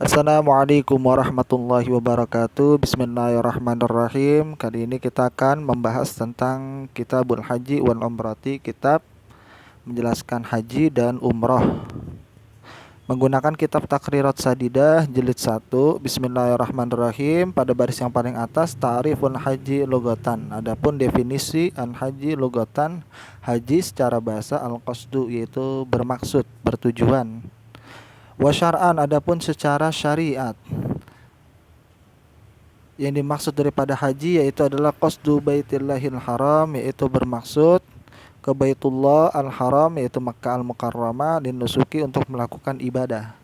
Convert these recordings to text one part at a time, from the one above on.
Assalamualaikum warahmatullahi wabarakatuh. Bismillahirrahmanirrahim. Kali ini kita akan membahas tentang Kitabul Haji wal Umrati, kitab menjelaskan haji dan umrah. Menggunakan kitab Takrirat Sadidah jilid 1. Bismillahirrahmanirrahim. Pada baris yang paling atas, ta'riful haji lugatan. Adapun definisi an haji lugatan, haji secara bahasa al-qasdu, yaitu bermaksud, bertujuan. Wa syar'an, adapun secara syariat, yang dimaksud daripada haji yaitu adalah qasdu baitillahil haram, yaitu bermaksud ke Baitullah al-Haram, yaitu Makkah al-Mukarramah, linusuki, untuk melakukan ibadah.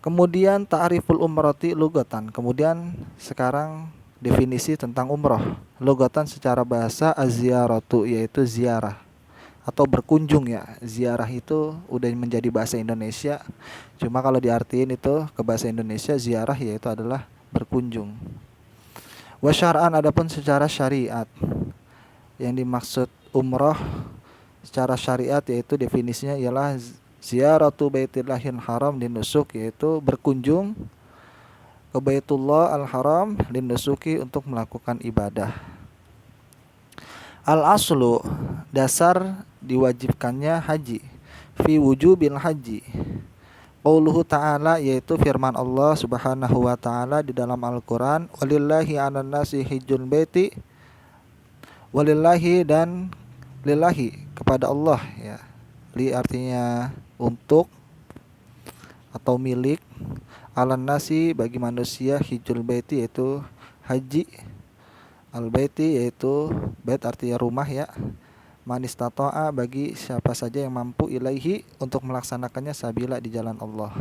Kemudian ta'riful umrati lugatan. Kemudian sekarang definisi tentang umrah. Lugatan secara bahasa az-ziyaratu, yaitu ziarah atau berkunjung ya. Ziarah itu udah menjadi bahasa Indonesia. Cuma kalau diartiin itu ke bahasa Indonesia, ziarah yaitu adalah berkunjung. Wa syar'an, adapun secara syariat, yang dimaksud umrah secara syariat yaitu definisinya ialah ziyaratu baitillahil haram linusuk, yaitu berkunjung ke Baitullah al-Haram linusuki, untuk melakukan ibadah. Al-aslu, dasar diwajibkannya haji, fi wujubil haji, qauluhu ta'ala, yaitu firman Allah subhanahu wa ta'ala di dalam Al-Quran, walillahi 'alan nasi hijjul baiti, walillahi, dan lillahi, kepada Allah ya. Li artinya untuk atau milik, 'alan nasi, bagi manusia, hijjul baiti, yaitu haji, al-baiti, yaitu bait artinya rumah ya, man istata'a, bagi siapa saja yang mampu, ilaihi, untuk melaksanakannya, sabila, di jalan Allah.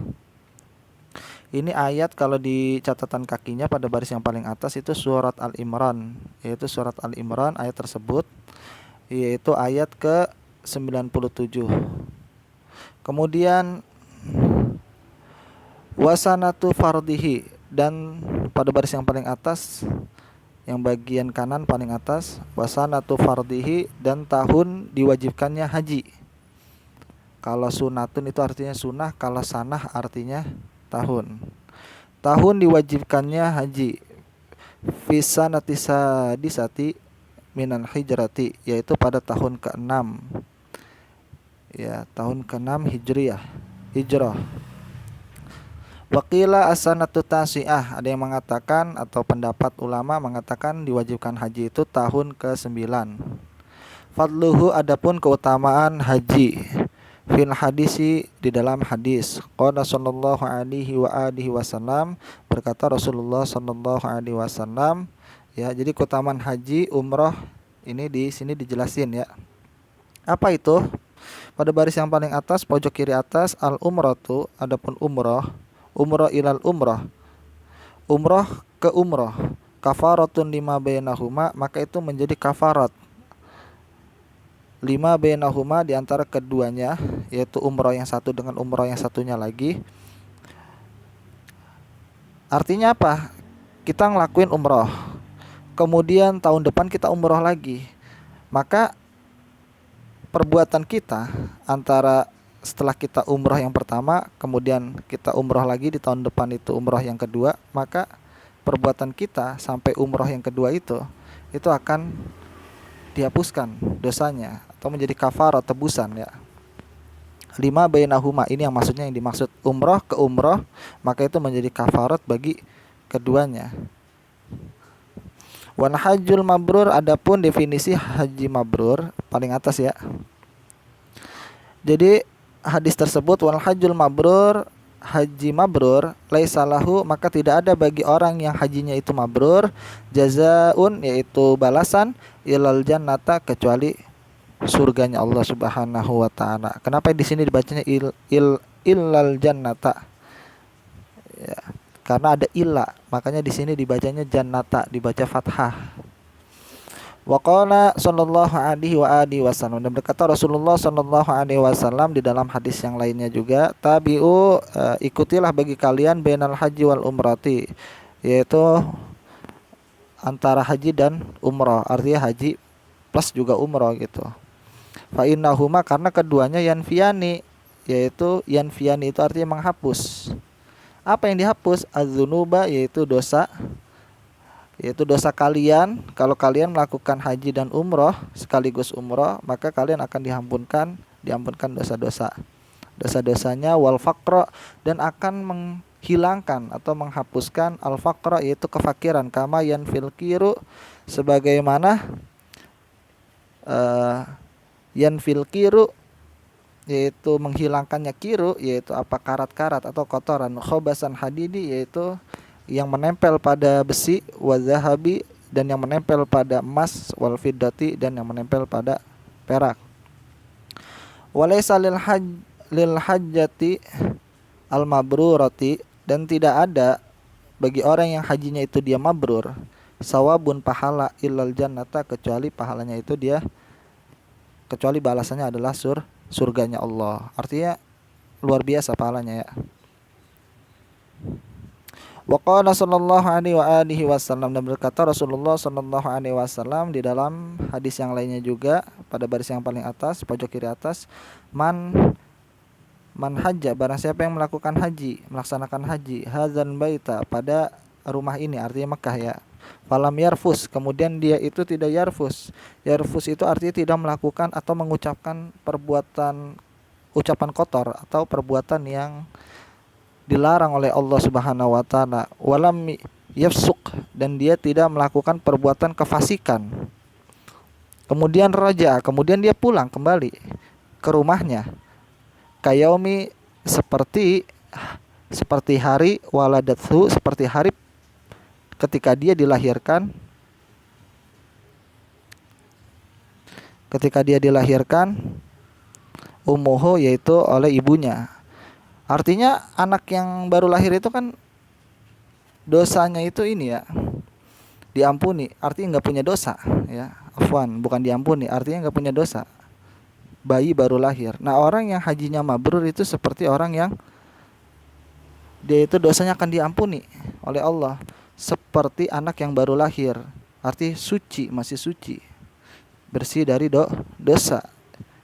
Ini ayat kalau di catatan kakinya pada baris yang paling atas itu surat Al-Imran, yaitu surat Al-Imran, ayat tersebut yaitu ayat ke 97. Kemudian wasanatu fardihi, dan pada baris yang paling atas, yang bagian kanan paling atas, wasanatu fardihi, dan tahun diwajibkannya haji. Kalau sunatun itu artinya sunnah, kalau sanah artinya tahun. Tahun diwajibkannya haji, fisanati sadisati minan hijrati, yaitu pada tahun ke-6 ya, tahun ke-6 hijrah. Waqila as-sanatu tasi'ah, ada yang mengatakan atau pendapat ulama mengatakan diwajibkan haji itu tahun ke-9. Fadluhu, adapun keutamaan haji, fil hadisi, di dalam hadis, qala sallallahu alaihi wa alihi wasallam, berkata Rasulullah sallallahu alaihi wasallam ya. Jadi keutamaan haji umrah ini di sini dijelasin ya. Apa itu? Pada baris yang paling atas pojok kiri atas, al umratu, adapun umrah ilal umrah, umrah ke umrah, kafaratun lima bainahuma, maka itu menjadi kafarat lima bainahuma, di antara keduanya, yaitu umrah yang satu dengan umrah yang satunya lagi. Artinya apa? Kita ngelakuin umrah, kemudian tahun depan kita umrah lagi, maka perbuatan kita antara setelah kita umrah yang pertama, kemudian kita umrah lagi di tahun depan itu umrah yang kedua, maka perbuatan kita sampai umrah yang kedua itu akan dihapuskan dosanya, atau menjadi kafarat, tebusan ya. Lima bainahuma, ini yang maksudnya, yang dimaksud umrah ke umrah, maka itu menjadi kafarat bagi keduanya. Wan hajjul mabrur, adapun definisi haji mabrur paling atas ya. Jadi hadis tersebut, wal hajjul mabrur, haji mabrur, laisalahu, maka tidak ada bagi orang yang hajinya itu mabrur, jazaun, yaitu balasan, ilal jannata, kecuali surganya Allah Subhanahu wa taala. Kenapa di sini dibacanya illal jannata? Ya, karena ada illa, makanya di sini dibacanya jannata, dibaca fathah. Wa qala sallallahu alaihi wa alihi wasallam, dan berkata Rasulullah sallallahu alaihi wasallam di dalam hadis yang lainnya juga, tabi'u, ikutilah bagi kalian bainal haji wal umrati, yaitu antara haji dan umrah, artinya haji plus juga umrah gitu. Fa innahuma, karena keduanya yanfiyani, yaitu yanfiyani itu artinya menghapus Apa yang dihapus? Az-dzunuba, yaitu dosa kalian. Kalau kalian melakukan haji dan umroh sekaligus umroh, maka kalian akan diampunkan dosa-dosanya, wal faqra, dan akan menghilangkan atau menghapuskan al faqra, yaitu kefakiran, kama yanfil kiru, sebagaimana yanfil kiru, yaitu menghilangkannya kiru, yaitu apa, karat-karat atau kotoran, khobasan hadidi, yaitu yang menempel pada besi, wazahabi, dan yang menempel pada emas, wal fiddati, dan yang menempel pada perak. Walaysa lil hajjati al mabrurati, dan tidak ada bagi orang yang hajinya itu dia mabrur, sawabun, pahala, illal jannata, kecuali balasannya adalah surganya Allah. Artinya luar biasa pahalanya ya. Wa qala sallallahu alaihi wa alihi wasallam, dan berkata Rasulullah sallallahu alaihi wasallam di dalam hadis yang lainnya juga pada baris yang paling atas, pojok kiri atas, man hajja, barang siapa yang melakukan haji, melaksanakan haji, hadzal baita, pada rumah ini, artinya Mekah ya, falam yarfus, kemudian dia itu tidak yarfus. Yarfus itu artinya tidak melakukan atau mengucapkan ucapan kotor atau perbuatan yang dilarang oleh Allah Subhanahu wa taala. Walam yafsuk, dan dia tidak melakukan perbuatan kefasikan. Kemudian kemudian dia pulang kembali ke rumahnya. Kayaumi, seperti hari waladathu, seperti hari ketika dia dilahirkan. Ummuhu, yaitu oleh ibunya. Artinya anak yang baru lahir itu kan dosanya itu ini ya, diampuni, artinya nggak punya dosa ya. Afwan, bukan diampuni, artinya nggak punya dosa. Bayi baru lahir. Nah, orang yang hajinya mabrur itu seperti orang yang dia itu dosanya akan diampuni oleh Allah, seperti anak yang baru lahir. Arti suci, masih suci, bersih dari dosa.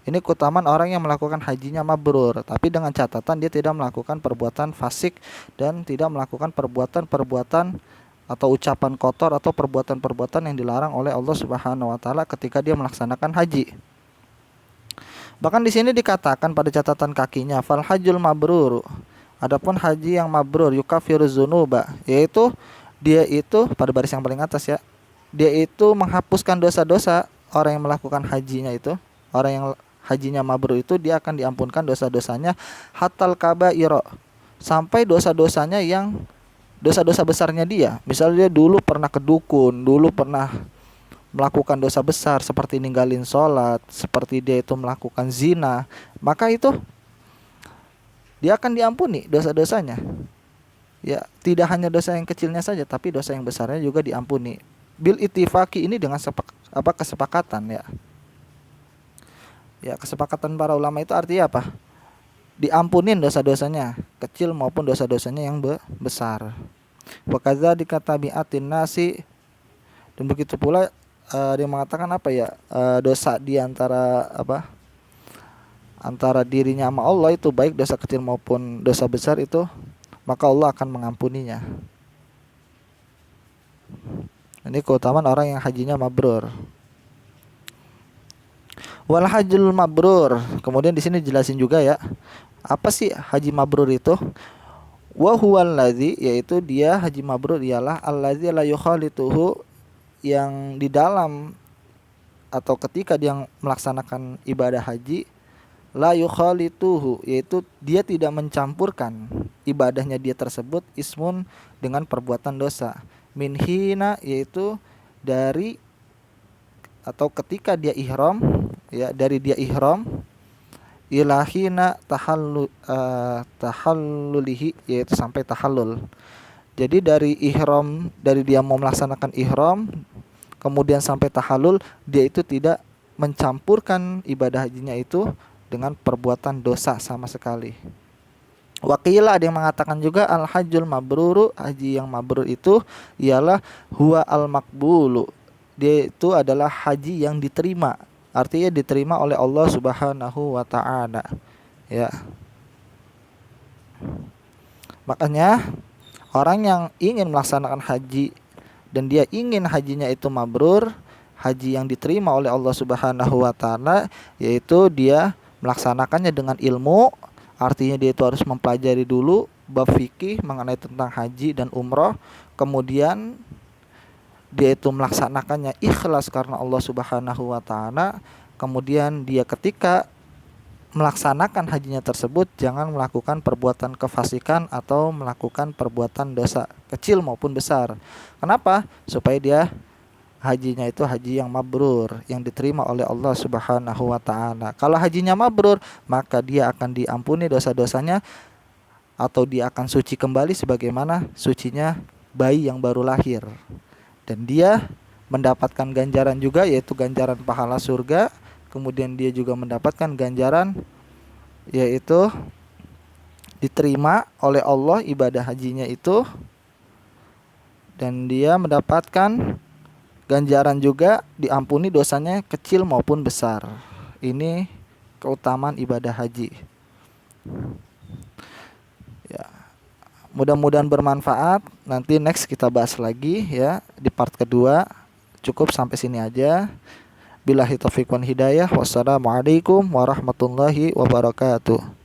Ini keutamaan orang yang melakukan hajinya mabrur, tapi dengan catatan dia tidak melakukan perbuatan fasik dan tidak melakukan perbuatan atau ucapan kotor atau perbuatan-perbuatan yang dilarang oleh Allah Subhanahu wa taala ketika dia melaksanakan haji. Bahkan di sini dikatakan pada catatan kakinya, fal hajjul mabrur, adapun haji yang mabrur, yukafiru dzunuba, yaitu dia itu pada baris yang paling atas ya, dia itu menghapuskan dosa-dosa. Orang yang melakukan hajinya itu, orang yang hajinya mabrur itu, dia akan diampunkan dosa-dosanya hatal kabairo, sampai dosa-dosanya yang dosa-dosa besarnya dia. Misalnya dia dulu pernah kedukun, dulu pernah melakukan dosa besar seperti ninggalin sholat, seperti dia itu melakukan zina, maka itu dia akan diampuni dosa-dosanya. Ya, tidak hanya dosa yang kecilnya saja, tapi dosa yang besarnya juga diampuni. Bil ittifaqi, ini dengan kesepakatan ya. Ya, kesepakatan para ulama itu artinya apa? Diampunin dosa-dosanya, kecil maupun dosa-dosanya yang besar. Wa kadzalika tabi'atin nasi, dan begitu pula dia mengatakan apa ya? Dosa di antara dirinya sama Allah itu, baik dosa kecil maupun dosa besar itu, maka Allah akan mengampuninya. Ini keutamaan orang yang hajinya mabrur. Wal hajjul mabrur, kemudian di sini jelasin juga ya, apa sih haji mabrur itu? Wa huwal ladzi, yaitu dia haji mabrur ialah allazi la yukhalituhu, yang di dalam atau ketika dia melaksanakan ibadah haji, la yukhalituhu, yaitu dia tidak mencampurkan ibadahnya dia tersebut, ismun, dengan perbuatan dosa, minhina, yaitu dari atau ketika dia ihram ya, dari dia ihram, ilahina tahallulihi, yaitu sampai tahallul. Jadi dari ihram, dari dia mau melaksanakan ihram kemudian sampai tahallul, dia itu tidak mencampurkan ibadah hajinya itu dengan perbuatan dosa sama sekali. Waqilah, ada yang mengatakan juga al hajjul mabruru, haji yang mabrur itu ialah huwa al makbulu, dia itu adalah haji yang diterima, artinya diterima oleh Allah Subhanahu wa taala ya. Makanya orang yang ingin melaksanakan haji dan dia ingin hajinya itu mabrur, haji yang diterima oleh Allah Subhanahu wa taala, yaitu dia melaksanakannya dengan ilmu. Artinya dia itu harus mempelajari dulu bab fikih mengenai tentang haji dan umroh. Kemudian dia itu melaksanakannya ikhlas karena Allah Subhanahu wa taala. Kemudian dia ketika melaksanakan hajinya tersebut jangan melakukan perbuatan kefasikan atau melakukan perbuatan dosa kecil maupun besar. Kenapa? Supaya dia hajinya itu haji yang mabrur, yang diterima oleh Allah Subhanahu wa taala. Kalau hajinya mabrur, maka dia akan diampuni dosa-dosanya atau dia akan suci kembali sebagaimana sucinya bayi yang baru lahir. Dan dia mendapatkan ganjaran juga, yaitu ganjaran pahala surga. Kemudian dia juga mendapatkan ganjaran, yaitu diterima oleh Allah ibadah hajinya itu, dan dia mendapatkan ganjaran juga diampuni dosanya kecil maupun besar. Ini keutamaan ibadah haji. Ya, mudah-mudahan bermanfaat. Nanti next kita bahas lagi ya di part kedua. Cukup sampai sini aja. Billahi taufiq wal hidayah. Wassalamualaikum warahmatullahi wabarakatuh.